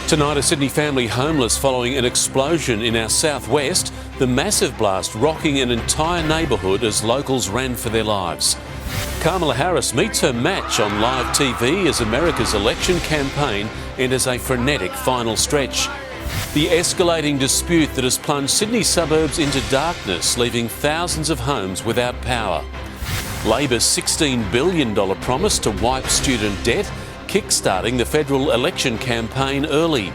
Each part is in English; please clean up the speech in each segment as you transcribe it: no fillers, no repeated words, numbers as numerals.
Tonight, a Sydney family homeless following an explosion in our southwest, the massive blast rocking an entire neighbourhood as locals ran for their lives. Kamala Harris meets her match on live TV as America's election campaign enters a frenetic final stretch. The escalating dispute that has plunged Sydney suburbs into darkness, leaving thousands of homes without power. Labor's $16 billion promise to wipe student debt, kick-starting the federal election campaign early.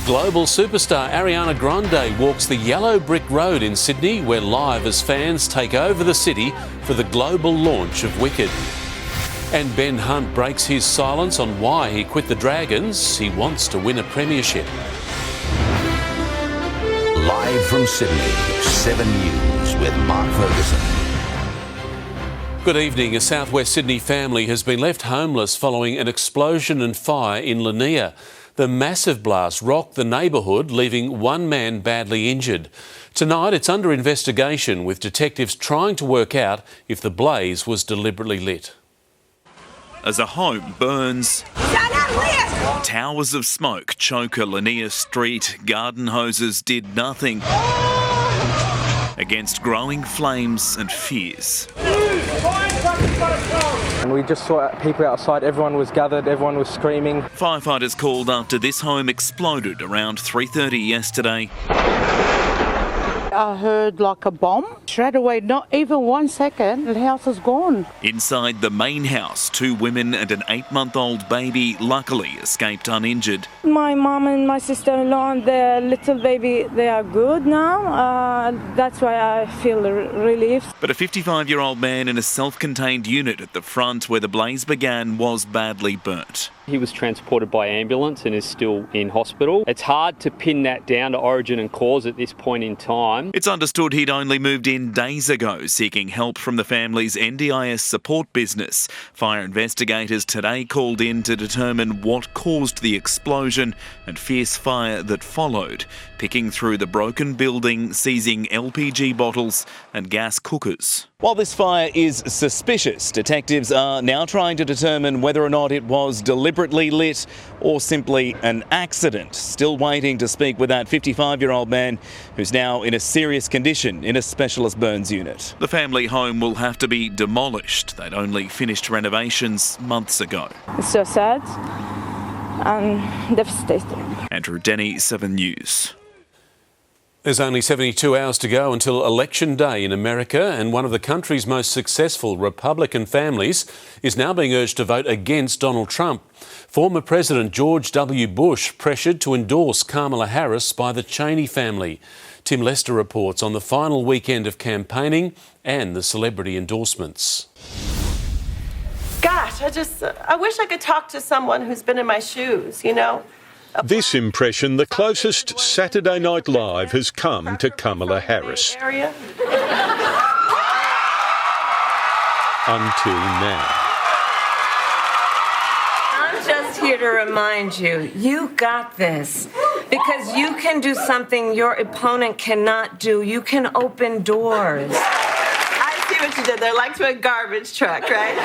Global superstar Ariana Grande walks the yellow brick road in Sydney, where live as fans take over the city for the global launch of Wicked. And Ben Hunt breaks his silence on why he quit the Dragons. He wants to win a premiership. Live from Sydney, 7 News with Mark Ferguson. Good evening. A southwest Sydney family has been left homeless following an explosion and fire in Lanier. The massive blast rocked the neighbourhood, leaving one man badly injured. Tonight it's under investigation, with detectives trying to work out if the blaze was deliberately lit. As a home burns, towers of smoke choke a Lanier Street, garden hoses did nothing against growing flames and fears. And we just saw people outside, everyone was gathered, everyone was screaming. Firefighters called after this home exploded around 3:30 yesterday. I heard like a bomb. Straight away, not even 1 second, the house is gone. Inside the main house, 2 women and an 8-month-old baby luckily escaped uninjured. My mom and my sister-in-law and the little baby, they are good now. That's why I feel relief. But a 55-year-old man in a self-contained unit at the front where the blaze began was badly burnt. He was transported by ambulance and is still in hospital. It's hard to pin that down to origin and cause at this point in time. It's understood he'd only moved in days ago, seeking help from the family's NDIS support business. Fire investigators today called in to determine what caused the explosion and fierce fire that followed, picking through the broken building, seizing LPG bottles and gas cookers. While this fire is suspicious, detectives are now trying to determine whether or not it was deliberately lit or simply an accident. Still waiting to speak with that 55-year-old man who's now in a serious condition in a specialist burns unit. The family home will have to be demolished. They'd only finished renovations months ago. It's so sad and devastating. Andrew Denny, 7 News. There's only 72 hours to go until Election Day in America, and one of the country's most successful Republican families is now being urged to vote against Donald Trump. Former President George W. Bush pressured to endorse Kamala Harris by the Cheney family. Tim Lester reports on the final weekend of campaigning and the celebrity endorsements. Gosh, I wish I could talk to someone who's been in my shoes, you know? This impression, the closest Saturday Night Live has come to Kamala Harris. Until now. I'm just here to remind you, you got this. Because you can do something your opponent cannot do. You can open doors. I see what you did there, like to a garbage truck, right?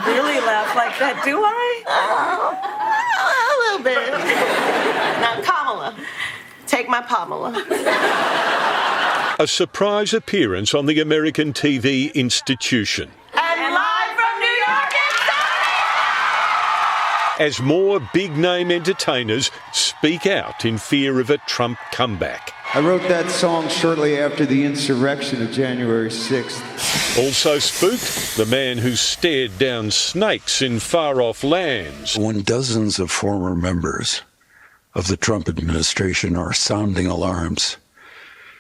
Really laugh like that, do I? A little bit. Now, Kamala, take my Pamela. A surprise appearance on the American TV institution. And live from New York as more big-name entertainers speak out in fear of a Trump comeback. I wrote that song shortly after the insurrection of January 6th. Also spooked, the man who stared down snakes in far-off lands. When dozens of former members of the Trump administration are sounding alarms,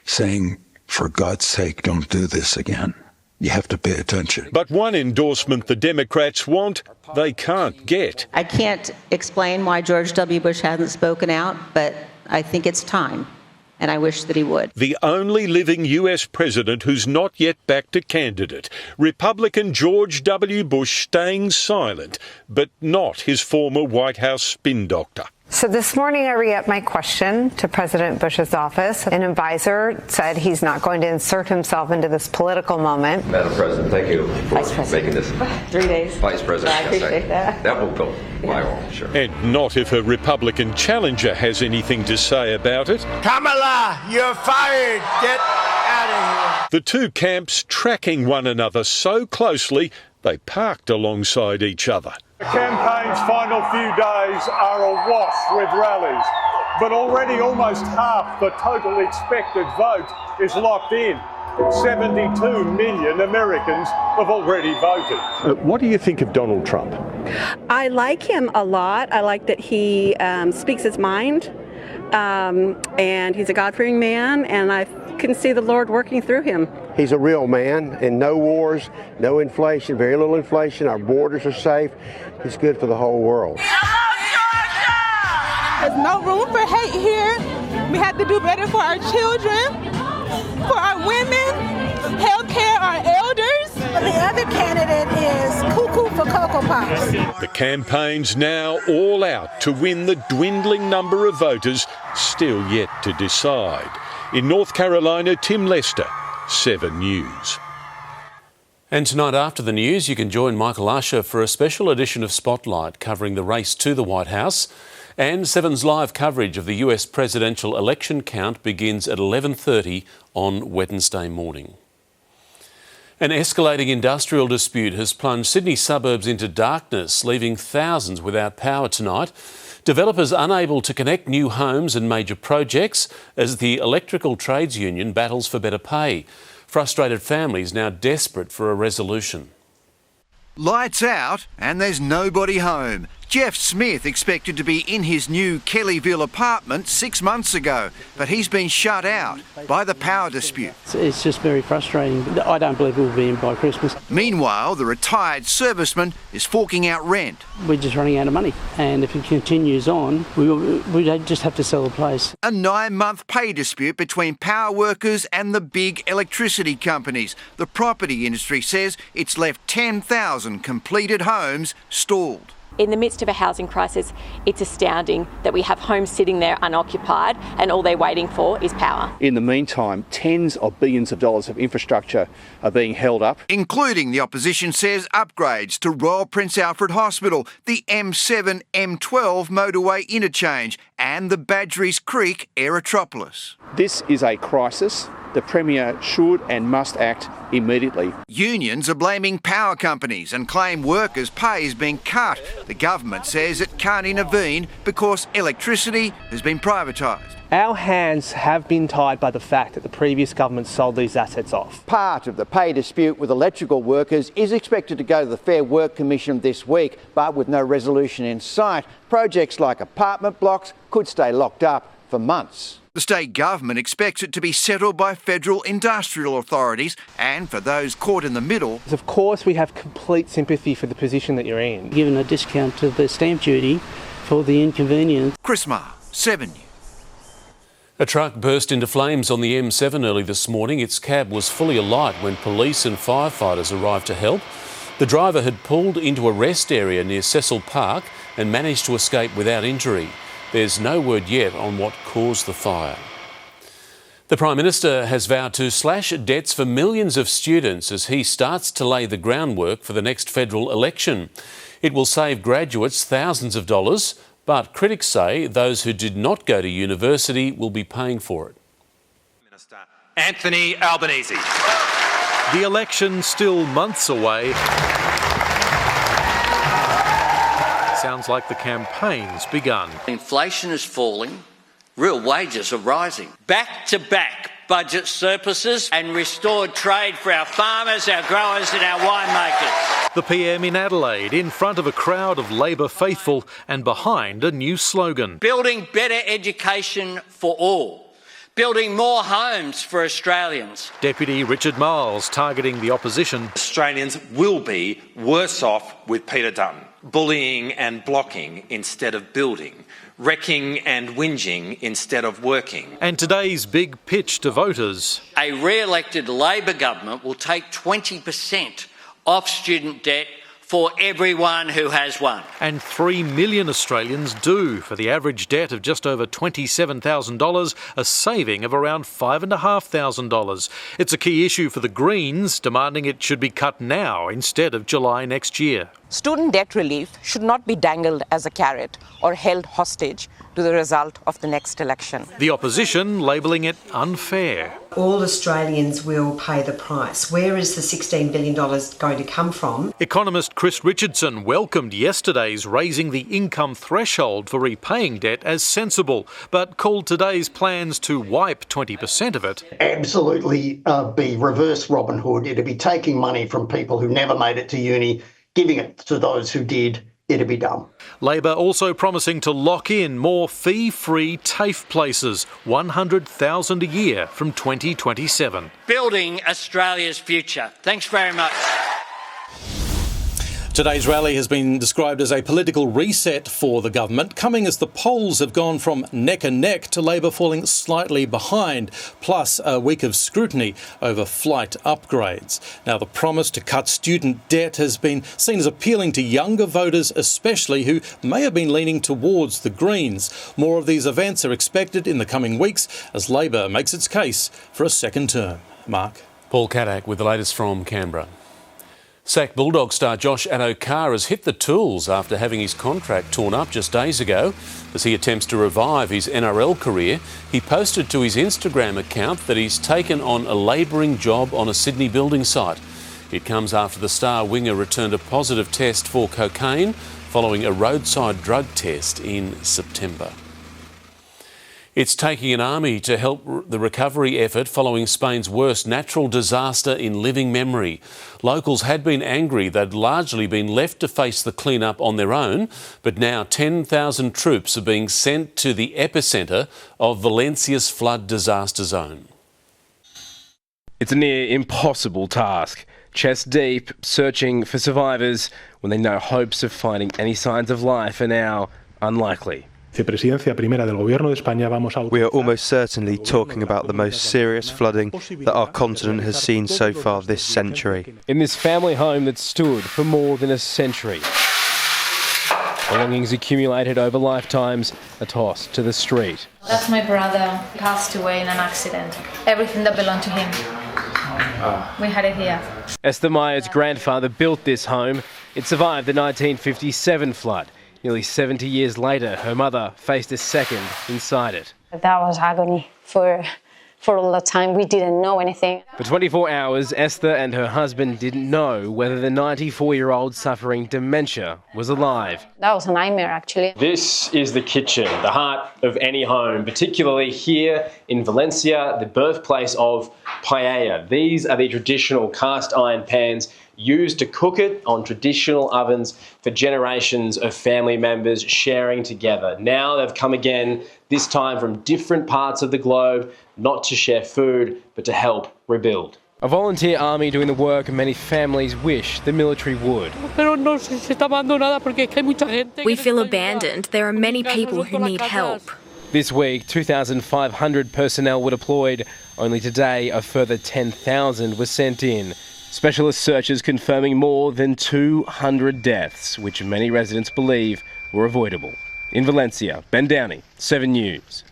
saying, for God's sake, don't do this again. You have to pay attention. But one endorsement the Democrats want, they can't get. I can't explain why George W. Bush hasn't spoken out, but I think it's time. And I wish that he would. The only living US president who's not yet backed a candidate. Republican George W. Bush staying silent, but not his former White House spin doctor. So this morning I re-upped my question to President Bush's office. An advisor said he's not going to insert himself into this political moment. Madam President, thank you for making this. 3 days. Vice President, I appreciate that. That will go my way, sure. And not if a Republican challenger has anything to say about it. Kamala, you're fired. Get out of here. The two camps tracking one another so closely they parked alongside each other. The campaign's final few days are awash with rallies, but already almost half the total expected vote is locked in. 72 million Americans have already voted. What do you think of Donald Trump? I like him a lot. I like that he speaks his mind, and he's a God-fearing man, and I can see the Lord working through him. He's a real man, and no wars, no inflation, very little inflation. Our borders are safe. He's good for the whole world. There's no room for hate here. We have to do better for our children, for our women, health care, our elders. The other candidate is cuckoo for Cocoa Pops. The campaign's now all out to win the dwindling number of voters still yet to decide. In North Carolina, Tim Lester, 7 News. And tonight after the news, you can join Michael Usher for a special edition of Spotlight covering the race to the White House. And 7's live coverage of the US presidential election count begins at 11:30 on Wednesday morning. An escalating industrial dispute has plunged Sydney suburbs into darkness, leaving thousands without power tonight. Developers unable to connect new homes and major projects as the Electrical Trades Union battles for better pay. Frustrated families now desperate for a resolution. Lights out and there's nobody home. Jeff Smith expected to be in his new Kellyville apartment 6 months ago, but he's been shut out by the power dispute. It's just very frustrating. I don't believe we'll be in by Christmas. Meanwhile, the retired serviceman is forking out rent. We're just running out of money, and if it continues on, we just have to sell the place. A 9-month pay dispute between power workers and the big electricity companies. The property industry says it's left 10,000 completed homes stalled. In the midst of a housing crisis, it's astounding that we have homes sitting there unoccupied and all they're waiting for is power. In the meantime, tens of billions of dollars of infrastructure are being held up. Including, the opposition says, upgrades to Royal Prince Alfred Hospital, the M7, M12 motorway interchange and the Badgerys Creek Aerotropolis. This is a crisis. The Premier should and must act immediately. Unions are blaming power companies and claim workers' pay is being cut. The government says it can't intervene because electricity has been privatised. Our hands have been tied by the fact that the previous government sold these assets off. Part of the pay dispute with electrical workers is expected to go to the Fair Work Commission this week, but with no resolution in sight, projects like apartment blocks could stay locked up for months. The state government expects it to be settled by federal industrial authorities, and for those caught in the middle... Of course we have complete sympathy for the position that you're in. Given a discount to the stamp duty for the inconvenience. Chris Marr, 7 News. A truck burst into flames on the M7 early this morning. Its cab was fully alight when police and firefighters arrived to help. The driver had pulled into a rest area near Cecil Park and managed to escape without injury. There's no word yet on what caused the fire. The Prime Minister has vowed to slash debts for millions of students as he starts to lay the groundwork for the next federal election. It will save graduates thousands of dollars, but critics say those who did not go to university will be paying for it. Minister Anthony Albanese. The election still months away. Sounds like the campaign's begun. Inflation is falling, real wages are rising. Back-to-back budget surpluses and restored trade for our farmers, our growers and our winemakers. The PM in Adelaide, in front of a crowd of Labor faithful and behind a new slogan. Building better education for all. Building more homes for Australians. Deputy Richard Miles targeting the opposition. Australians will be worse off with Peter Dutton. Bullying and blocking instead of building, wrecking and whinging instead of working. And today's big pitch to voters. A re-elected Labor government will take 20% off student debt for everyone who has one. And 3 million Australians do. For the average debt of just over $27,000, a saving of around $5,500. It's a key issue for the Greens, demanding it should be cut now instead of July next year. Student debt relief should not be dangled as a carrot or held hostage to the result of the next election. The opposition labelling it unfair. All Australians will pay the price. Where is the $16 billion going to come from? Economist Chris Richardson welcomed yesterday's raising the income threshold for repaying debt as sensible, but called today's plans to wipe 20% of it. Absolutely be reverse Robin Hood. It'd be taking money from people who never made it to uni, giving it to those who did. It'd be dumb. Labor also promising to lock in more fee-free TAFE places, 100,000 a year from 2027. Building Australia's future. Thanks very much. Today's rally has been described as a political reset for the government, coming as the polls have gone from neck and neck to Labor falling slightly behind, plus a week of scrutiny over flight upgrades. Now, the promise to cut student debt has been seen as appealing to younger voters especially, who may have been leaning towards the Greens. More of these events are expected in the coming weeks as Labor makes its case for a second term. Mark. Paul Caddack with the latest from Canberra. SAC Bulldog star Josh Addo-Carr has hit the tools after having his contract torn up just days ago. As he attempts to revive his NRL career, he posted to his Instagram account that he's taken on a labouring job on a Sydney building site. It comes after the star winger returned a positive test for cocaine following a roadside drug test in September. It's taking an army to help the recovery effort following Spain's worst natural disaster in living memory. Locals had been angry they'd largely been left to face the clean-up on their own, but now 10,000 troops are being sent to the epicentre of Valencia's flood disaster zone. It's a near impossible task. Chest deep, searching for survivors when they know hopes of finding any signs of life are now unlikely. We are almost certainly talking about the most serious flooding that our continent has seen so far this century. In this family home that stood for more than a century, belongings accumulated over lifetimes are tossed to the street. That's my brother. He passed away in an accident. Everything that belonged to him, we had it here. Esther Meyer's grandfather built this home. It survived the 1957 flood. Nearly 70 years later, her mother faced a second inside it. That was agony for all the time. We didn't know anything. For 24 hours, Esther and her husband didn't know whether the 94-year-old suffering dementia was alive. That was a nightmare, actually. This is the kitchen, the heart of any home, particularly here in Valencia, the birthplace of paella. These are the traditional cast iron pans used to cook it on traditional ovens for generations of family members sharing together. Now they've come again, this time from different parts of the globe, not to share food, but to help rebuild. A volunteer army doing the work many families wish the military would. We feel abandoned. There are many people who need help. This week, 2,500 personnel were deployed. Only today, a further 10,000 were sent in. Specialist searchers confirming more than 200 deaths, which many residents believe were avoidable. In Valencia, Ben Downey, 7 News.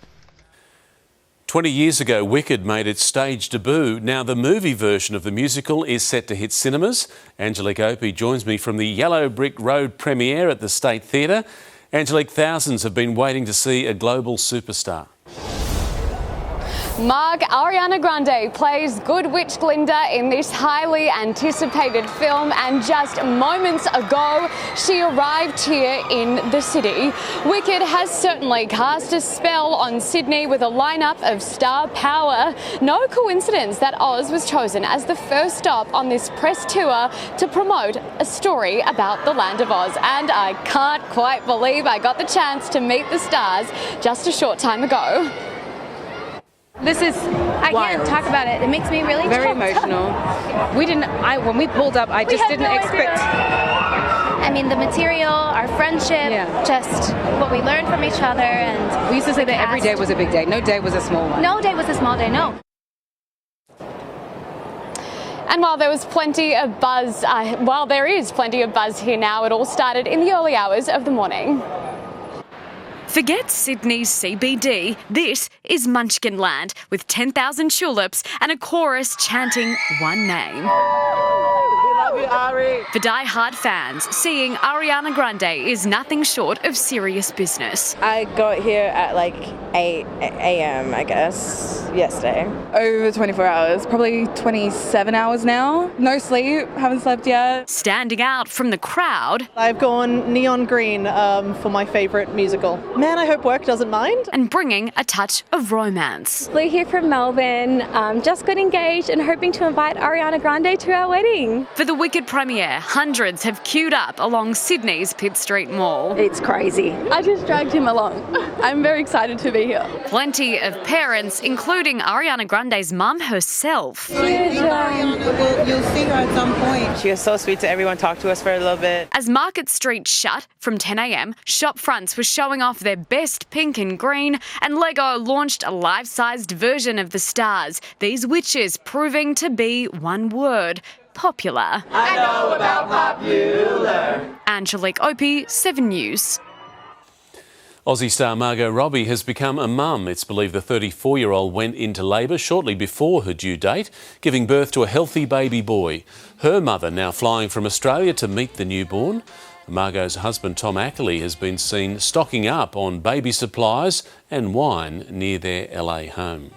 20 years ago, Wicked made its stage debut. Now the movie version of the musical is set to hit cinemas. Angelique Opie joins me from the Yellow Brick Road premiere at the State Theatre. Angelique, thousands have been waiting to see a global superstar. Mark, Ariana Grande plays Good Witch Glinda in this highly anticipated film, and just moments ago she arrived here in the city. Wicked has certainly cast a spell on Sydney with a lineup of star power. No coincidence that Oz was chosen as the first stop on this press tour to promote a story about the land of Oz, and I can't quite believe I got the chance to meet the stars just a short time ago. This is I can't talk about it. It makes me really very emotional. When we pulled up, I just didn't expect. I mean, the material, our friendship, just what we learned from each other, and we used to say that every day was a big day. No day was a small one. No day was a small day. No. And while there is plenty of buzz here now, it all started in the early hours of the morning. Forget Sydney's CBD. This is Munchkinland with 10,000 tulips and a chorus chanting one name. For die-hard fans, seeing Ariana Grande is nothing short of serious business. I got here at like 8 a.m, I guess, yesterday. Over 24 hours, probably 27 hours now. No sleep, haven't slept yet. Standing out from the crowd. I've gone neon green for my favourite musical. Man, I hope work doesn't mind. And bringing a touch of romance. We're here from Melbourne, just got engaged and hoping to invite Ariana Grande to our wedding. For the Wicked premiere, hundreds have queued up along Sydney's Pitt Street Mall. It's crazy. I just dragged him along. I'm very excited to be here. Plenty of parents, including Ariana Grande's mum herself. You'll see her at some point. She was so sweet to everyone, talked to us for a little bit. As Market Street shut from 10 a.m, shop fronts were showing off their best pink and green, and Lego launched a life-sized version of the stars, these witches proving to be one word: popular. I know about popular. Angelique Opie, 7 News. Aussie star Margot Robbie has become a mum. It's believed the 34-year-old went into labour shortly before her due date, giving birth to a healthy baby boy. Her mother now flying from Australia to meet the newborn. Margot's husband Tom Ackley has been seen stocking up on baby supplies and wine near their LA home.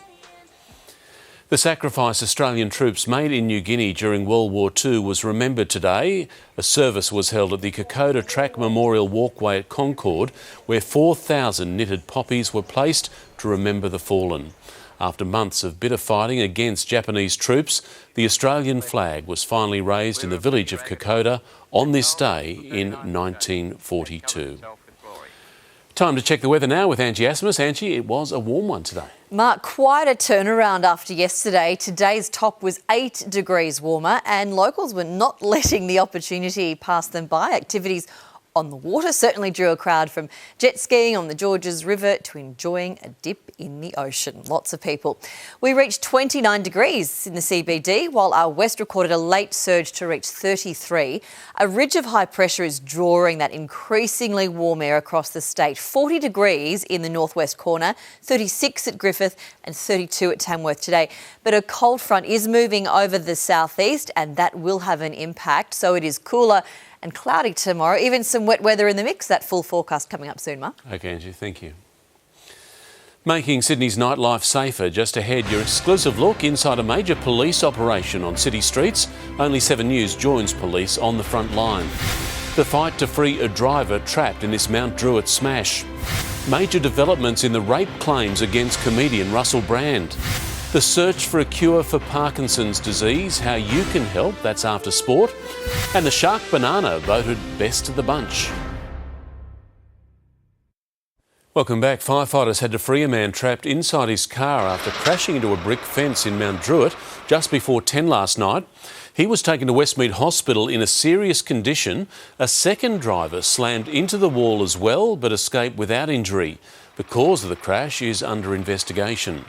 The sacrifice Australian troops made in New Guinea during World War II was remembered today. A service was held at the Kokoda Track Memorial Walkway at Concord, where 4,000 knitted poppies were placed to remember the fallen. After months of bitter fighting against Japanese troops, the Australian flag was finally raised in the village of Kokoda on this day in 1942. Time to check the weather now with Angie Asimus. Angie, it was a warm one today. Mark, quite a turnaround after yesterday. Today's top was 8 degrees warmer and locals were not letting the opportunity pass them by. Activities on the water certainly drew a crowd, from jet skiing on the Georges River to enjoying a dip in the ocean. Lots of people. We reached 29 degrees in the CBD, while our west recorded a late surge to reach 33. A ridge of high pressure is drawing that increasingly warm air across the state. 40 degrees in the northwest corner, 36 at Griffith and 32 at Tamworth today. But a cold front is moving over the southeast and that will have an impact. So it is cooler and cloudy tomorrow, even some wet weather in the mix. That full forecast coming up soon, Mark. OK, Angie, thank you. Making Sydney's nightlife safer. Just ahead, your exclusive look inside a major police operation on city streets. Only 7 News joins police on the front line. The fight to free a driver trapped in this Mount Druitt smash. Major developments in the rape claims against comedian Russell Brand. The search for a cure for Parkinson's disease, how you can help, that's after sport. And the shark banana voted best of the bunch. Welcome back. Firefighters had to free a man trapped inside his car after crashing into a brick fence in Mount Druitt just before 10 last night. He was taken to Westmead Hospital in a serious condition. A second driver slammed into the wall as well, but escaped without injury. The cause of the crash is under investigation.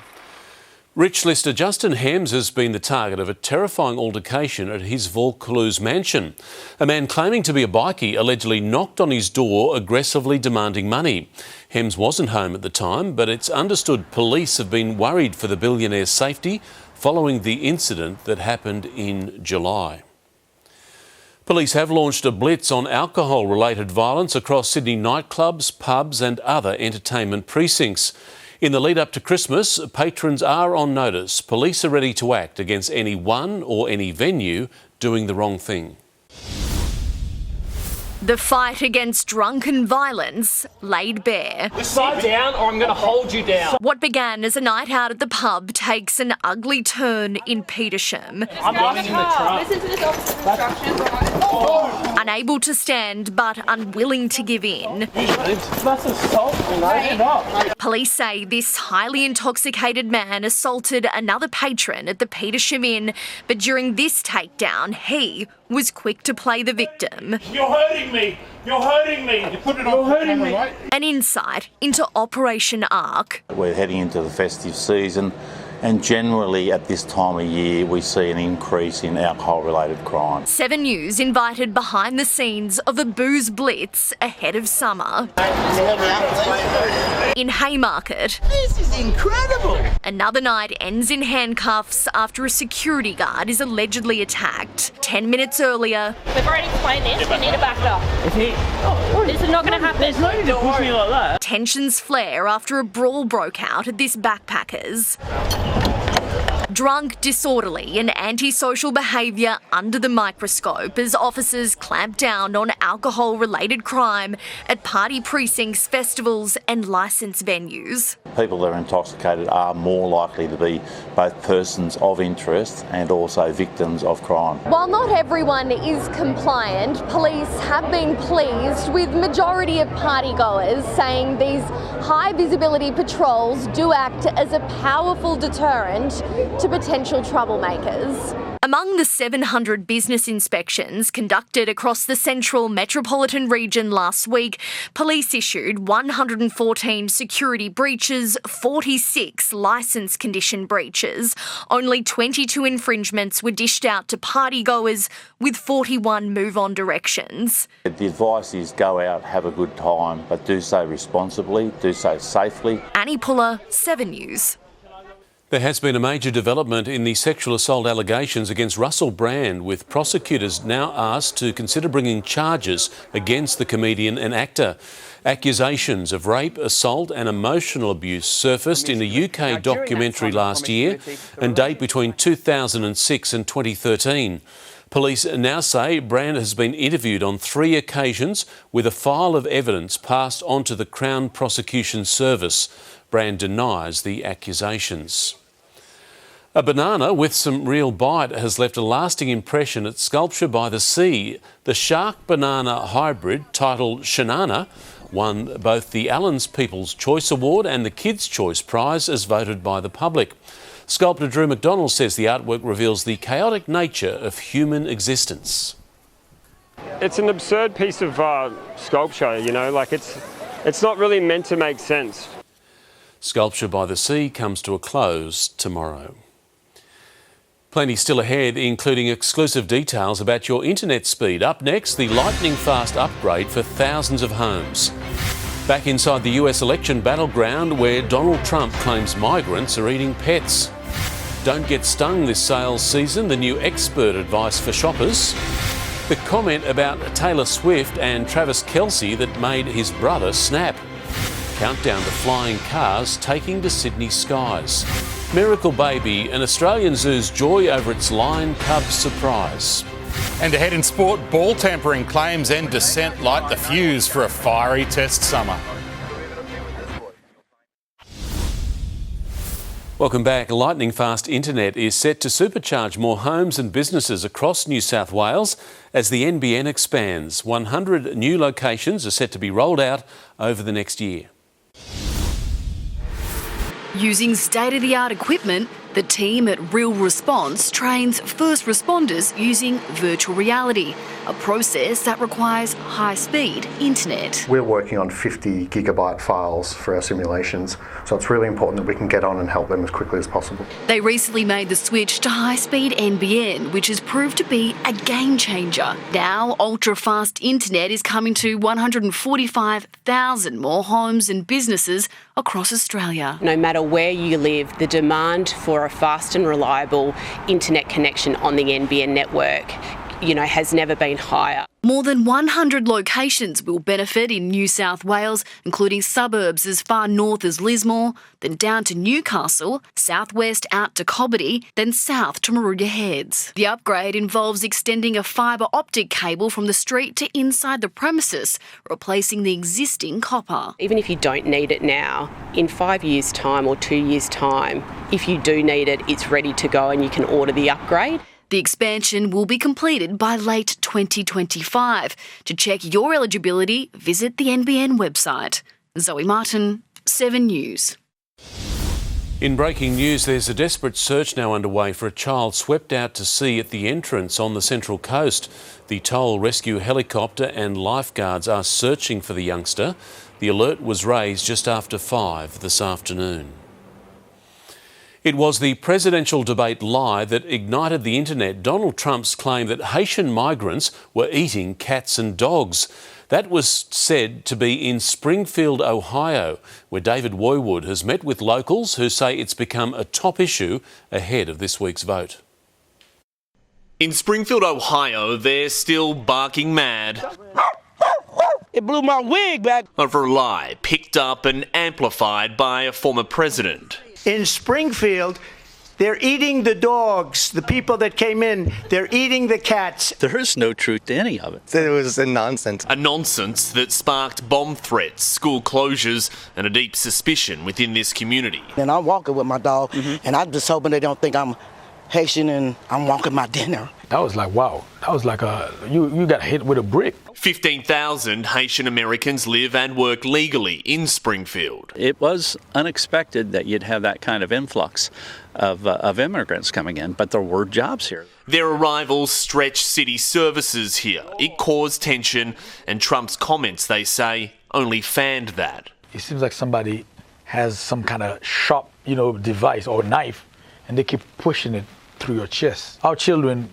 Rich lister Justin Hems has been the target of a terrifying altercation at his Vaucluse mansion. A man claiming to be a bikie allegedly knocked on his door, aggressively demanding money. Hems wasn't home at the time, but it's understood police have been worried for the billionaire's safety following the incident that happened in July. Police have launched a blitz on alcohol-related violence across Sydney nightclubs, pubs and other entertainment precincts. In the lead up to Christmas, patrons are on notice. Police are ready to act against anyone or any venue doing the wrong thing. The fight against drunken violence laid bare. Sit down or I'm going to hold you down. What began as a night out at the pub takes an ugly turn in Petersham. I'm running in the truck. Listen to this officer's instructions, right? Unable to stand but unwilling to give in. That's assault, Police say this highly intoxicated man assaulted another patron at the Petersham Inn, but during this takedown, he was quick to play the victim. You're hurting me! You're hurting me! You put it on hurting me! An insight into Operation Arc. We're heading into the festive season. and generally at this time of year we see an increase in alcohol-related crime. 7 News invited behind the scenes of a booze blitz ahead of summer. In Haymarket. This is incredible! Another night ends in handcuffs after a security guard is allegedly attacked. 10 minutes earlier. We've already explained this, we need to back up. This is not going to happen. There's no need to push me like that. Tensions flare after a brawl broke out at this backpackers. Drunk, disorderly and antisocial behaviour under the microscope as officers clamp down on alcohol-related crime at party precincts, festivals and licensed venues. People that are intoxicated are more likely to be both persons of interest and also victims of crime. While not everyone is compliant, police have been pleased with majority of partygoers saying these high visibility patrols do act as a powerful deterrent to potential troublemakers. Among the 700 business inspections conducted across the central metropolitan region last week, police issued 114 security breaches, 46 licence condition breaches. Only 22 infringements were dished out to partygoers, with 41 move-on directions. The advice is go out, have a good time, but do so responsibly, do so safely. Annie Puller, 7 News. There has been a major development in the sexual assault allegations against Russell Brand, with prosecutors now asked to consider bringing charges against the comedian and actor. Accusations of rape, assault and emotional abuse surfaced in a UK documentary last year and date between 2006 and 2013. Police now say Brand has been interviewed on 3 occasions with a file of evidence passed on to the Crown Prosecution Service. Brand denies the accusations. A banana with some real bite has left a lasting impression at Sculpture by the Sea. The shark banana hybrid, titled Shanana, won both the Allen's People's Choice Award and the Kids' Choice Prize as voted by the public. Sculptor Drew McDonald says the artwork reveals the chaotic nature of human existence. It's an absurd piece of sculpture, you know, like it's not really meant to make sense. Sculpture by the Sea comes to a close tomorrow. Plenty still ahead, including exclusive details about your internet speed. Up next, the lightning-fast upgrade for thousands of homes. Back inside the US election battleground, where Donald Trump claims migrants are eating pets. Don't get stung this sales season, the new expert advice for shoppers. The comment about Taylor Swift and Travis Kelce that made his brother snap. Countdown to flying cars taking to Sydney skies. Miracle Baby, an Australian zoo's joy over its lion cub surprise. And ahead in sport, ball tampering claims and dissent light the fuse for a fiery test summer. Welcome back. Lightning fast internet is set to supercharge more homes and businesses across New South Wales as the NBN expands. 100 new locations are set to be rolled out over the next year. Using state-of-the-art equipment, the team at Real Response trains first responders using virtual reality, a process that requires high-speed internet. We're working on 50 gigabyte files for our simulations, so it's really important that we can get on and help them as quickly as possible. They recently made the switch to high-speed NBN, which has proved to be a game-changer. Now, ultra-fast internet is coming to 145,000 more homes and businesses across Australia. No matter where you live, the demand for a fast and reliable internet connection on the NBN network, has never been higher. More than 100 locations will benefit in New South Wales, including suburbs as far north as Lismore, then down to Newcastle, southwest out to Cobbitty, then south to Maruga Heads. The upgrade involves extending a fibre optic cable from the street to inside the premises, replacing the existing copper. Even if you don't need it now, in 5 years' time or 2 years' time, if you do need it, it's ready to go and you can order the upgrade. The expansion will be completed by late 2025. To check your eligibility, visit the NBN website. Zoe Martin, 7 News. In breaking news, there's a desperate search now underway for a child swept out to sea at the entrance on the Central Coast. The toll rescue helicopter and lifeguards are searching for the youngster. The alert was raised just after 5 this afternoon. It was the presidential debate lie that ignited the internet Donald Trump's claim that Haitian migrants were eating cats and dogs. That was said to be in Springfield, Ohio, where David Woywood has met with locals who say it's become a top issue ahead of this week's vote. In Springfield, Ohio, they're still barking mad. It blew my wig back. Over a lie picked up and amplified by a former president. In Springfield, they're eating the dogs, the people that came in, they're eating the cats. There is no truth to any of it. It was a nonsense. A nonsense that sparked bomb threats, school closures and a deep suspicion within this community. And I'm walking with my dog, and I'm just hoping they don't think I'm Haitian and I'm walking my dinner. That was like, wow. That was like you got hit with a brick. 15,000 Haitian Americans live and work legally in Springfield. It was unexpected that you'd have that kind of influx of immigrants coming in, but there were jobs here. Their arrival stretched city services here. It caused tension, and Trump's comments, they say, only fanned that. It seems like somebody has some kind of sharp, device or knife, and they keep pushing it through your chest. Our children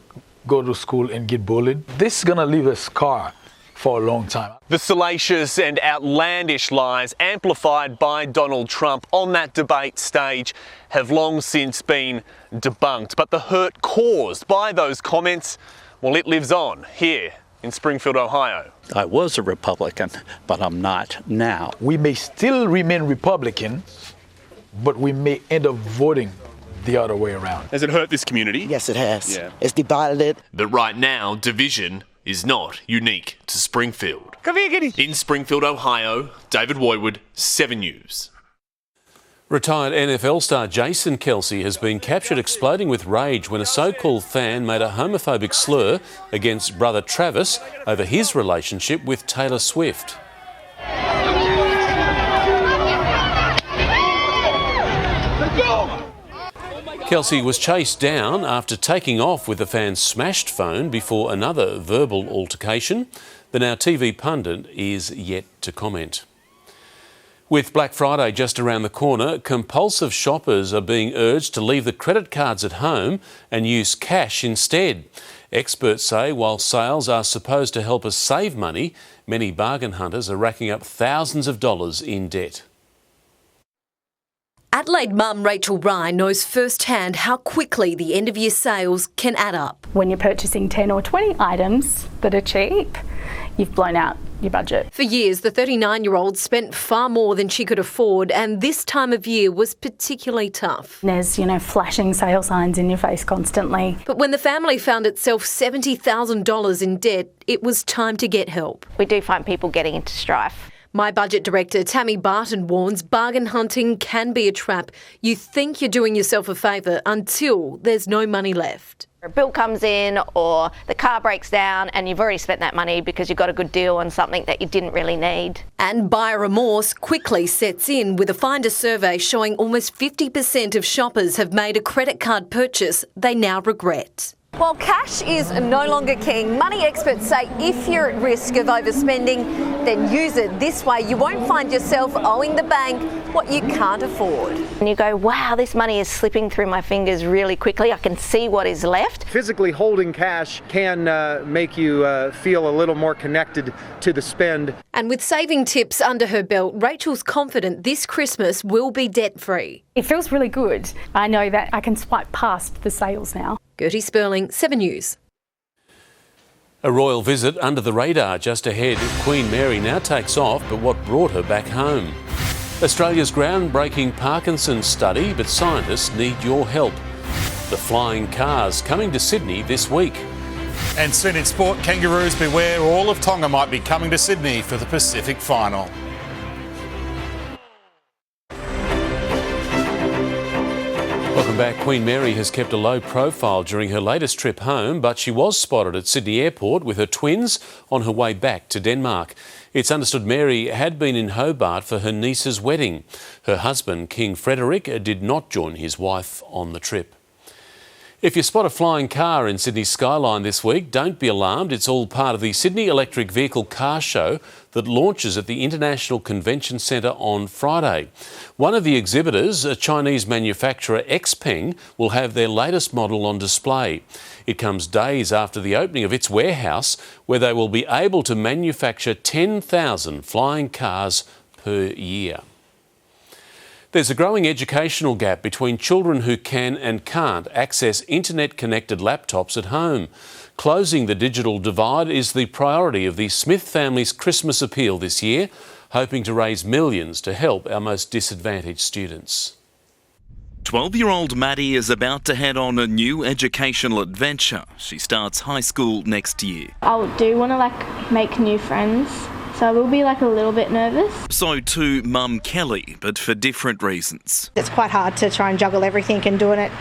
go to school and get bullied. This is gonna leave a scar for a long time. The salacious and outlandish lies amplified by Donald Trump on that debate stage have long since been debunked. But the hurt caused by those comments, well, it lives on here in Springfield, Ohio. I was a Republican, but I'm not now. We may still remain Republican, but we may end up voting the other way around. Has it hurt this community? Yes, it has. Yeah. It's divided it. But right now, division is not unique to Springfield. Come here, kitty. In Springfield, Ohio, David Woywood, 7 News. Retired NFL star Jason Kelce has been captured exploding with rage when a so-called fan made a homophobic slur against brother Travis over his relationship with Taylor Swift. Kelce was chased down after taking off with the fan's smashed phone before another verbal altercation. The Now TV pundit is yet to comment. With Black Friday just around the corner, compulsive shoppers are being urged to leave the credit cards at home and use cash instead. Experts say while sales are supposed to help us save money, many bargain hunters are racking up thousands of dollars in debt. Adelaide mum Rachel Ryan knows firsthand how quickly the end-of-year sales can add up. When you're purchasing 10 or 20 items that are cheap, you've blown out your budget. For years, the 39-year-old spent far more than she could afford, and this time of year was particularly tough. There's, flashing sale signs in your face constantly. But when the family found itself $70,000 in debt, it was time to get help. We do find people getting into strife. My budget director, Tammy Barton, warns bargain hunting can be a trap. You think you're doing yourself a favour until there's no money left. A bill comes in or the car breaks down and you've already spent that money because you got a good deal on something that you didn't really need. And buyer remorse quickly sets in with a Finder survey showing almost 50% of shoppers have made a credit card purchase they now regret. While cash is no longer king, money experts say if you're at risk of overspending, then use it. This way you won't find yourself owing the bank what you can't afford. And you go, wow, this money is slipping through my fingers really quickly. I can see what is left. Physically holding cash can make you feel a little more connected to the spend. And with saving tips under her belt, Rachel's confident this Christmas will be debt-free. It feels really good. I know that I can swipe past the sales now. Gertie Sperling, 7 News. A royal visit under the radar just ahead. Queen Mary now takes off, but what brought her back home? Australia's groundbreaking Parkinson's study, but scientists need your help. The flying cars coming to Sydney this week. And soon in sport, Kangaroos beware, all of Tonga might be coming to Sydney for the Pacific final. Welcome back. Queen Mary has kept a low profile during her latest trip home, but she was spotted at Sydney Airport with her twins on her way back to Denmark. It's understood Mary had been in Hobart for her niece's wedding. Her husband, King Frederick, did not join his wife on the trip. If you spot a flying car in Sydney's skyline this week, don't be alarmed. It's all part of the Sydney Electric Vehicle Car Show that launches at the International Convention Centre on Friday. One of the exhibitors, a Chinese manufacturer Xpeng, will have their latest model on display. It comes days after the opening of its warehouse, where they will be able to manufacture 10,000 flying cars per year. There's a growing educational gap between children who can and can't access internet-connected laptops at home. Closing the digital divide is the priority of the Smith family's Christmas appeal this year, hoping to raise millions to help our most disadvantaged students. 12-year-old Maddie is about to head on a new educational adventure. She starts high school next year. I do want to make new friends. So I will be a little bit nervous. So too Mum Kelly, but for different reasons. It's quite hard to try and juggle everything and doing it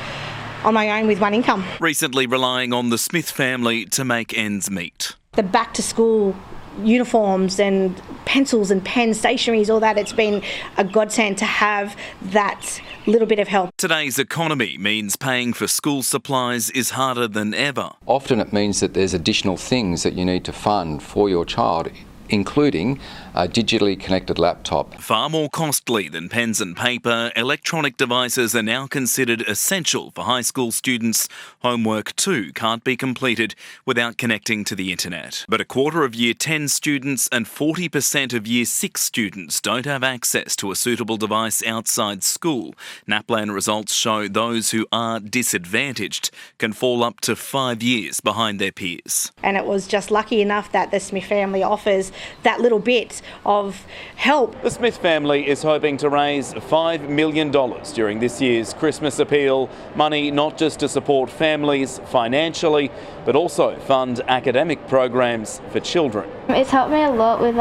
on my own with one income. Recently relying on the Smith family to make ends meet. The back to school uniforms and pencils and pens, stationeries, all that, it's been a godsend to have that little bit of help. Today's economy means paying for school supplies is harder than ever. Often it means that there's additional things that you need to fund for your child, including a digitally connected laptop. Far more costly than pens and paper, electronic devices are now considered essential for high school students. Homework too can't be completed without connecting to the internet. But a quarter of Year 10 students and 40% of Year 6 students don't have access to a suitable device outside school. NAPLAN results show those who are disadvantaged can fall up to 5 years behind their peers. And it was just lucky enough that the Smith family offers that little bit of help. The Smith family is hoping to raise $5 million during this year's Christmas appeal. Money not just to support families financially, but also fund academic programs for children. It's helped me a lot with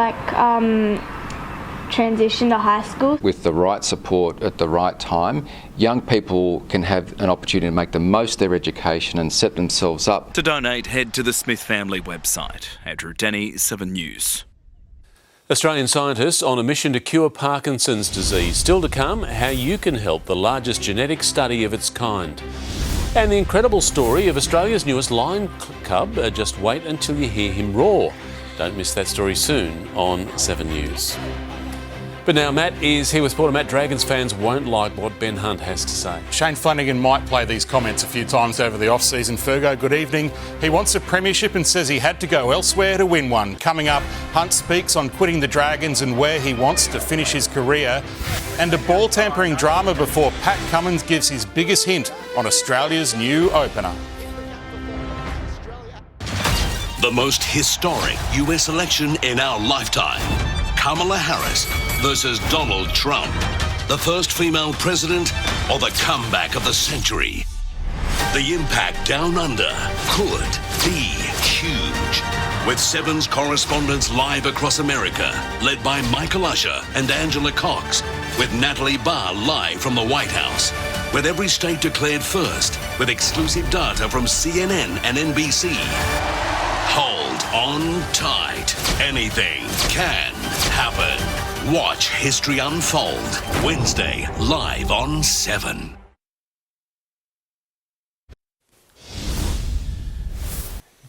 transition to high school. With the right support at the right time, young people can have an opportunity to make the most of their education and set themselves up. To donate, head to the Smith family website. Andrew Denny, 7 News. Australian scientists on a mission to cure Parkinson's disease. Still to come, how you can help the largest genetic study of its kind. And the incredible story of Australia's newest lion cub. Just wait until you hear him roar. Don't miss that story soon on 7 News. But now Matt is here with Sport. Matt, Dragons fans won't like what Ben Hunt has to say. Shane Flanagan might play these comments a few times over the off-season. Fergo, good evening. He wants a premiership and says he had to go elsewhere to win one. Coming up, Hunt speaks on quitting the Dragons and where he wants to finish his career. And a ball-tampering drama before Pat Cummins gives his biggest hint on Australia's new opener. The most historic US election in our lifetime. Kamala Harris versus Donald Trump. The first female president or the comeback of the century? The impact down under could be huge. With Seven's correspondents live across America, led by Michael Usher and Angela Cox, with Natalie Barr live from the White House, with every state declared first, with exclusive data from CNN and NBC. Hold on tight. Anything can happen. Watch history unfold. Wednesday, live on 7.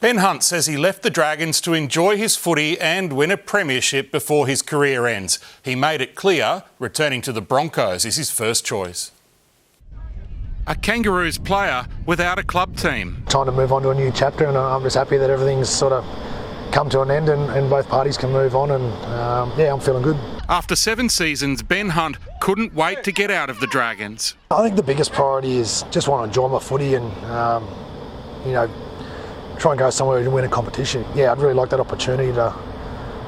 Ben Hunt says he left the Dragons to enjoy his footy and win a premiership before his career ends. He made it clear returning to the Broncos is his first choice. A Kangaroos player without a club team. Time to move on to a new chapter, and I'm just happy that everything's sort of come to an end and both parties can move on, and I'm feeling good. After 7 seasons, Ben Hunt couldn't wait to get out of the Dragons. I think the biggest priority is just want to enjoy my footy and, try and go somewhere to win a competition. Yeah, I'd really like that opportunity to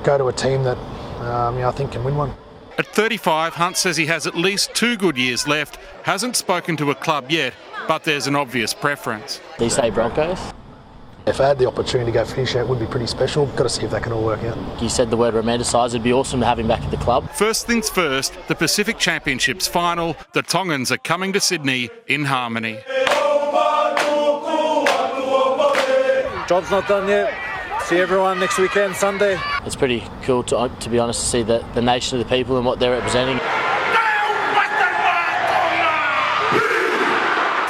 go to a team that I think can win one. At 35, Hunt says he has at least 2 good years left, hasn't spoken to a club yet, but there's an obvious preference. Do you say Broncos? If I had the opportunity to go finish out, it would be pretty special. Got to see if that can all work out. You said the word romanticise. It'd be awesome to have him back at the club. First things first, the Pacific Championships final. The Tongans are coming to Sydney in harmony. Job's not done yet. See everyone next weekend, Sunday. It's pretty cool, to be honest, to see the nation of the people and what they're representing.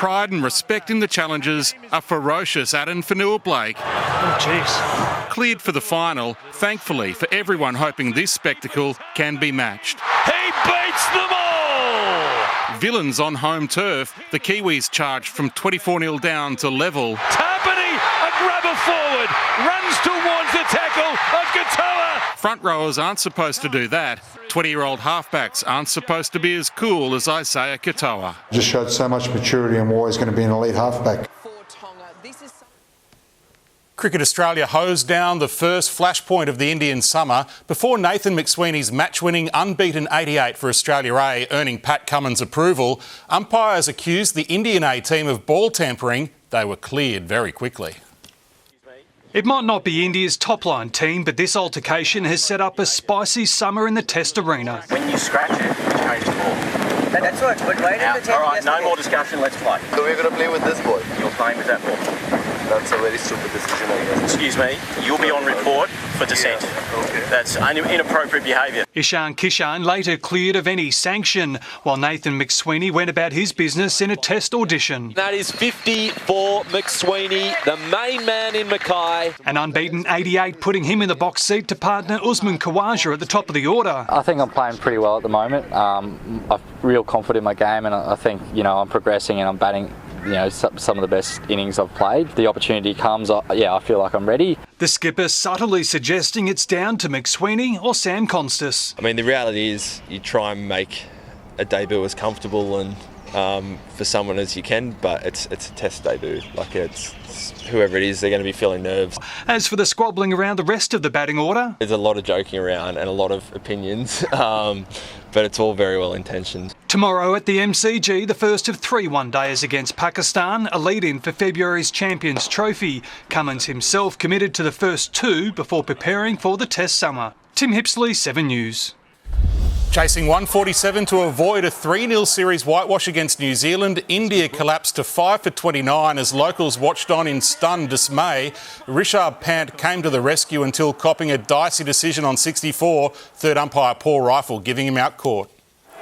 pride and respect in the challenges, a ferocious Adam Fanua-Blake. Oh, jeez. Cleared for the final, thankfully for everyone hoping this spectacle can be matched. He beats them all! Villains on home turf, the Kiwis charged from 24-0 down to level. Tapani, a grabber forward, runs towards the tackle of Katoa. Front rowers aren't supposed to do that. 20-year-old halfbacks aren't supposed to be as cool as Isaiah Katoa. Just showed so much maturity and why he's going to be an elite halfback. Cricket Australia hosed down the first flashpoint of the Indian summer before Nathan McSweeney's match-winning unbeaten 88 for Australia A earning Pat Cummins' approval. Umpires accused the Indian A team of ball tampering. They were cleared very quickly. It might not be India's top-line team, but this altercation has set up a spicy summer in the Test arena. When you scratch it, you change the ball. That's what, but right in the Test. All right, no more discussion, let's play. So we're going to play with this ball? You're playing with that ball. That's a very stupid decision, I guess. Excuse me, you'll be on report for dissent. Yeah, okay. That's inappropriate behaviour. Ishan Kishan later cleared of any sanction, while Nathan McSweeney went about his business in a Test audition. That is 50 for McSweeney, the main man in Mackay. An unbeaten 88 putting him in the box seat to partner Usman Khawaja at the top of the order. I think I'm playing pretty well at the moment. I'm real confident in my game, and I think, I'm progressing and I'm batting some of the best innings I've played. The opportunity comes, I feel like I'm ready. The skipper subtly suggesting it's down to McSweeney or Sam Constas. I mean, the reality is you try and make a debut as comfortable and for someone as you can, but it's a Test debut. Like it's whoever it is, they're going to be feeling nerves. As for the squabbling around the rest of the batting order, there's a lot of joking around and a lot of opinions, but it's all very well intentioned. Tomorrow at the MCG, the first of 3 one-dayers against Pakistan, a lead-in for February's Champions Trophy. Cummins himself committed to the first 2 before preparing for the Test summer. Tim Hipsley, 7 News. Chasing 147 to avoid a 3-0 series whitewash against New Zealand, India collapsed to 5 for 29 as locals watched on in stunned dismay. Rishabh Pant came to the rescue until copping a dicey decision on 64, third umpire Paul Rifle giving him out court.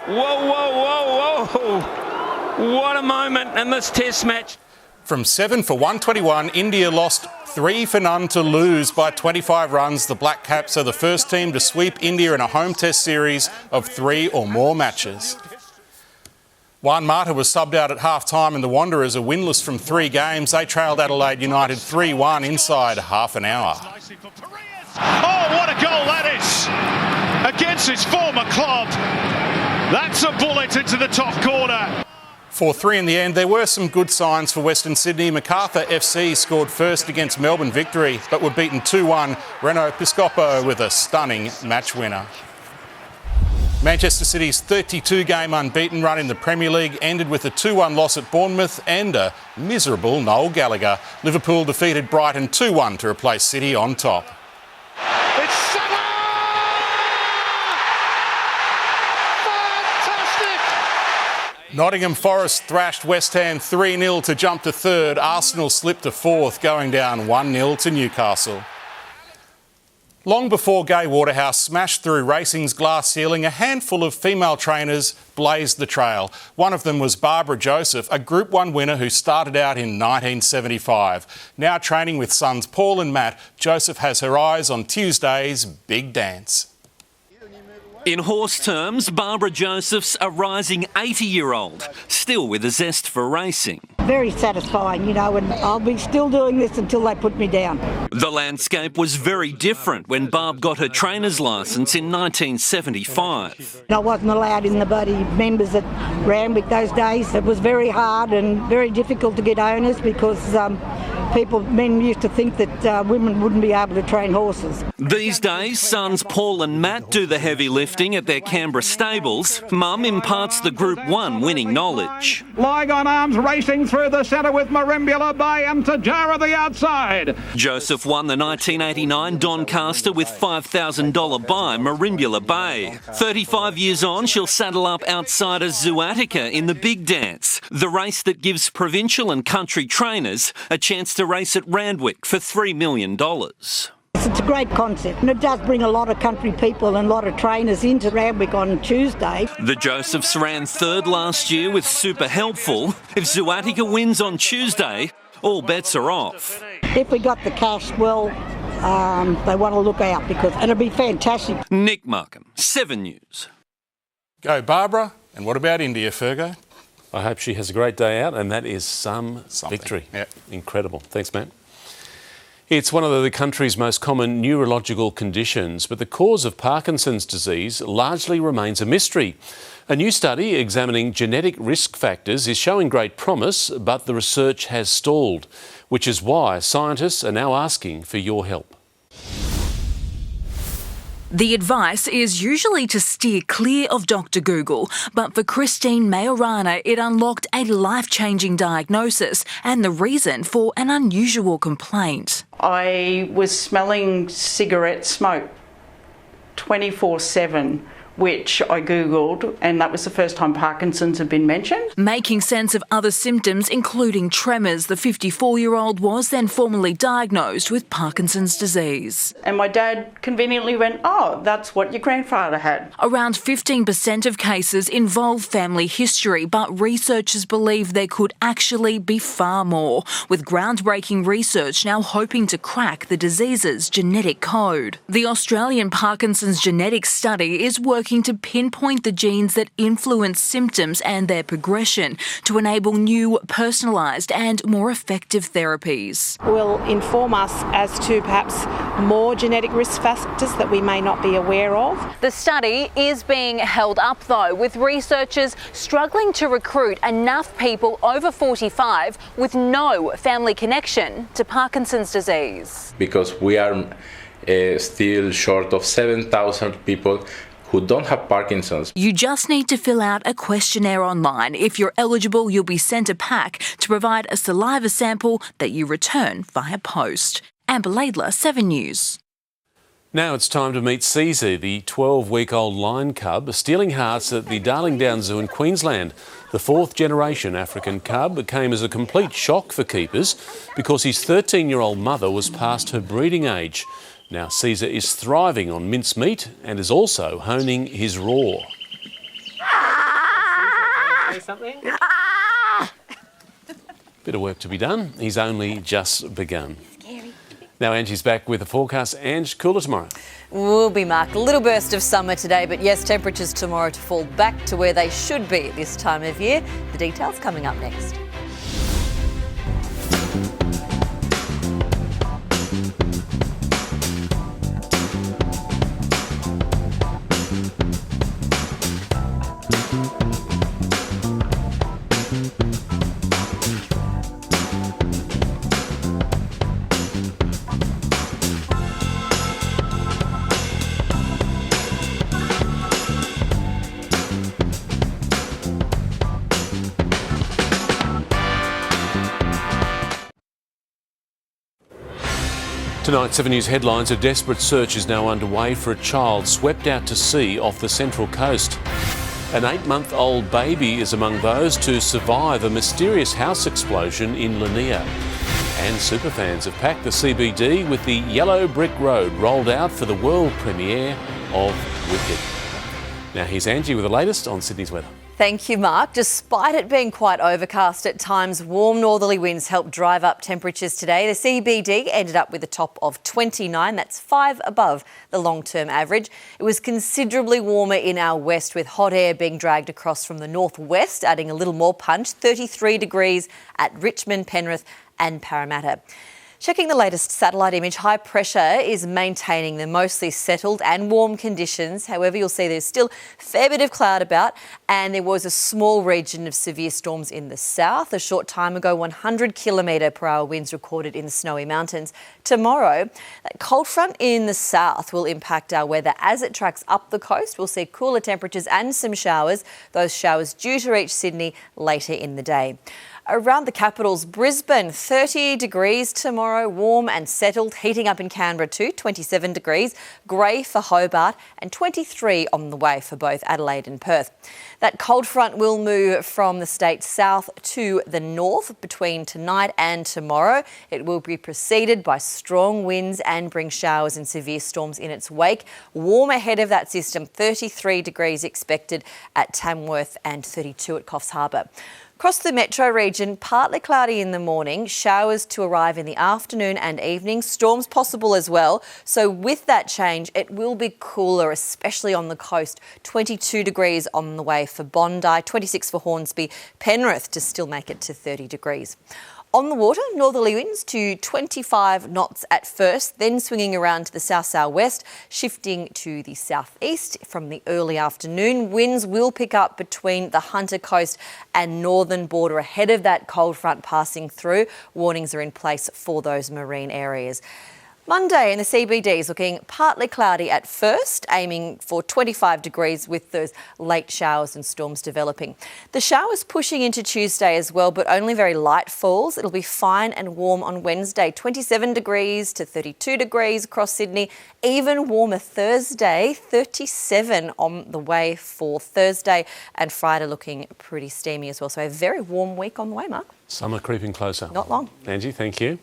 Whoa, whoa, whoa, whoa. What a moment in this Test match. From 7 for 121, India lost 3 for none to lose by 25 runs. The Black Caps are the first team to sweep India in a home Test series of 3 or more matches. Juan Mata was subbed out at half-time and the Wanderers are winless from 3 games. They trailed Adelaide United 3-1 inside half an hour. Oh, what a goal that is! Against his former club. That's a bullet into the top corner. 4-3 in the end. There were some good signs for Western Sydney. Macarthur FC scored first against Melbourne Victory, but were beaten 2-1. Reno Piscopo with a stunning match winner. Manchester City's 32-game unbeaten run in the Premier League ended with a 2-1 loss at Bournemouth and a miserable Noel Gallagher. Liverpool defeated Brighton 2-1 to replace City on top. It's Salah! Fantastic! Nottingham Forest thrashed West Ham 3-0 to jump to third. Arsenal slipped to fourth, going down 1-0 to Newcastle. Long before Gay Waterhouse smashed through racing's glass ceiling, a handful of female trainers blazed the trail. One of them was Barbara Joseph, a Group 1 winner who started out in 1975. Now training with sons Paul and Matt, Joseph has her eyes on Tuesday's big dance. In horse terms, Barbara Joseph's a rising 80-year-old, still with a zest for racing. Very satisfying, and I'll be still doing this until they put me down. The landscape was very different when Barb got her trainer's licence in 1975. I wasn't allowed in the bloody members at Randwick those days. It was very hard and very difficult to get owners because men used to think that women wouldn't be able to train horses. These days, sons Paul and Matt do the heavy lifting at their Canberra stables. Mum imparts the Group 1 winning knowledge. Lying on arms, racing through the centre with Marimbula Bay and Tajara the outside. Joseph won the 1989 Doncaster with $5,000 buy Marimbula Bay. 35 years on, she'll saddle up outsider Zooatica in the big dance, the race that gives provincial and country trainers a chance to race at Randwick for $3 million. It's a great concept, and it does bring a lot of country people and a lot of trainers into Randwick on Tuesday. The Josephs ran third last year with Super Helpful. If Zuatica wins on Tuesday, all bets are off. If we got the cash, well, they want to look out because it'll be fantastic. Nick Markham, 7 News. Go Barbara. And what about India, Fergo? I hope she has a great day out, and that is some victory. Yep. Incredible. Thanks, Matt. It's one of the country's most common neurological conditions, but the cause of Parkinson's disease largely remains a mystery. A new study examining genetic risk factors is showing great promise, but the research has stalled, which is why scientists are now asking for your help. The advice is usually to steer clear of Dr. Google, but for Christine Majorana, it unlocked a life-changing diagnosis and the reason for an unusual complaint. I was smelling cigarette smoke 24/7, which I Googled, and that was the first time Parkinson's had been mentioned. Making sense of other symptoms, including tremors, the 54-year-old was then formally diagnosed with Parkinson's disease. And my dad conveniently went, "Oh, that's what your grandfather had." Around 15% of cases involve family history, but researchers believe there could actually be far more, with groundbreaking research now hoping to crack the disease's genetic code. The Australian Parkinson's Genetics Study is working to pinpoint the genes that influence symptoms and their progression to enable new, personalised and more effective therapies. Will inform us as to perhaps more genetic risk factors that we may not be aware of. The study is being held up though, with researchers struggling to recruit enough people over 45 with no family connection to Parkinson's disease. Because we are still short of 7,000 people who don't have Parkinson's. You just need to fill out a questionnaire online. If you're eligible, you'll be sent a pack to provide a saliva sample that you return via post. Amber Laidler, 7 News. Now it's time to meet Caesar, the 12-week-old lion cub, stealing hearts at the Darling Downs Zoo in Queensland. The fourth-generation African cub came as a complete shock for keepers because his 13-year-old mother was past her breeding age. Now Caesar is thriving on mincemeat and is also honing his roar. Say something? Bit of work to be done. He's only just begun. Now Angie's back with the forecast. Ange, cooler tomorrow. Will be, Mark. A little burst of summer today, but yes, temperatures tomorrow to fall back to where they should be at this time of year. The details coming up next. Tonight's 7 News headlines: a desperate search is now underway for a child swept out to sea off the Central Coast. An 8-month-old baby is among those to survive a mysterious house explosion in Lanier. And superfans have packed the CBD with the Yellow Brick Road rolled out for the world premiere of Wicked. Now here's Angie with the latest on Sydney's weather. Thank you, Mark. Despite it being quite overcast at times, warm northerly winds helped drive up temperatures today. The CBD ended up with a top of 29. That's 5 above the long-term average. It was considerably warmer in our west, with hot air being dragged across from the northwest, adding a little more punch. 33 degrees at Richmond, Penrith and Parramatta. Checking the latest satellite image, high pressure is maintaining the mostly settled and warm conditions. However, you'll see there's still a fair bit of cloud about, and there was a small region of severe storms in the south. A short time ago, 100-kilometre-per-hour winds recorded in the Snowy Mountains. Tomorrow, that cold front in the south will impact our weather as it tracks up the coast. We'll see cooler temperatures and some showers. Those showers due to reach Sydney later in the day. Around the capitals, Brisbane, 30 degrees tomorrow, warm and settled, heating up in Canberra too, 27 degrees, grey for Hobart and 23 on the way for both Adelaide and Perth. That cold front will move from the state south to the north between tonight and tomorrow. It will be preceded by strong winds and bring showers and severe storms in its wake. Warm ahead of that system, 33 degrees expected at Tamworth and 32 at Coffs Harbour. Across the metro region, partly cloudy in the morning, showers to arrive in the afternoon and evening, storms possible as well. So with that change, it will be cooler, especially on the coast. 22 degrees on the way for Bondi, 26 for Hornsby, Penrith to still make it to 30 degrees. On the water, northerly winds to 25 knots at first, then swinging around to the south-southwest, shifting to the southeast from the early afternoon. Winds will pick up between the Hunter Coast and northern border ahead of that cold front passing through. Warnings are in place for those marine areas. Monday in the CBD is looking partly cloudy at first, aiming for 25 degrees with those late showers and storms developing. The showers pushing into Tuesday as well, but only very light falls. It'll be fine and warm on Wednesday, 27 degrees to 32 degrees across Sydney. Even warmer Thursday, 37 on the way for Thursday, and Friday looking pretty steamy as well. So a very warm week on the way, Mark. Summer creeping closer. Not long. Angie, thank you.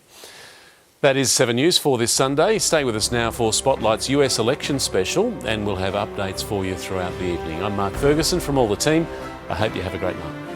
That is 7 News for this Sunday. Stay with us now for Spotlight's US election special, and we'll have updates for you throughout the evening. I'm Mark Ferguson from all the team. I hope you have a great night.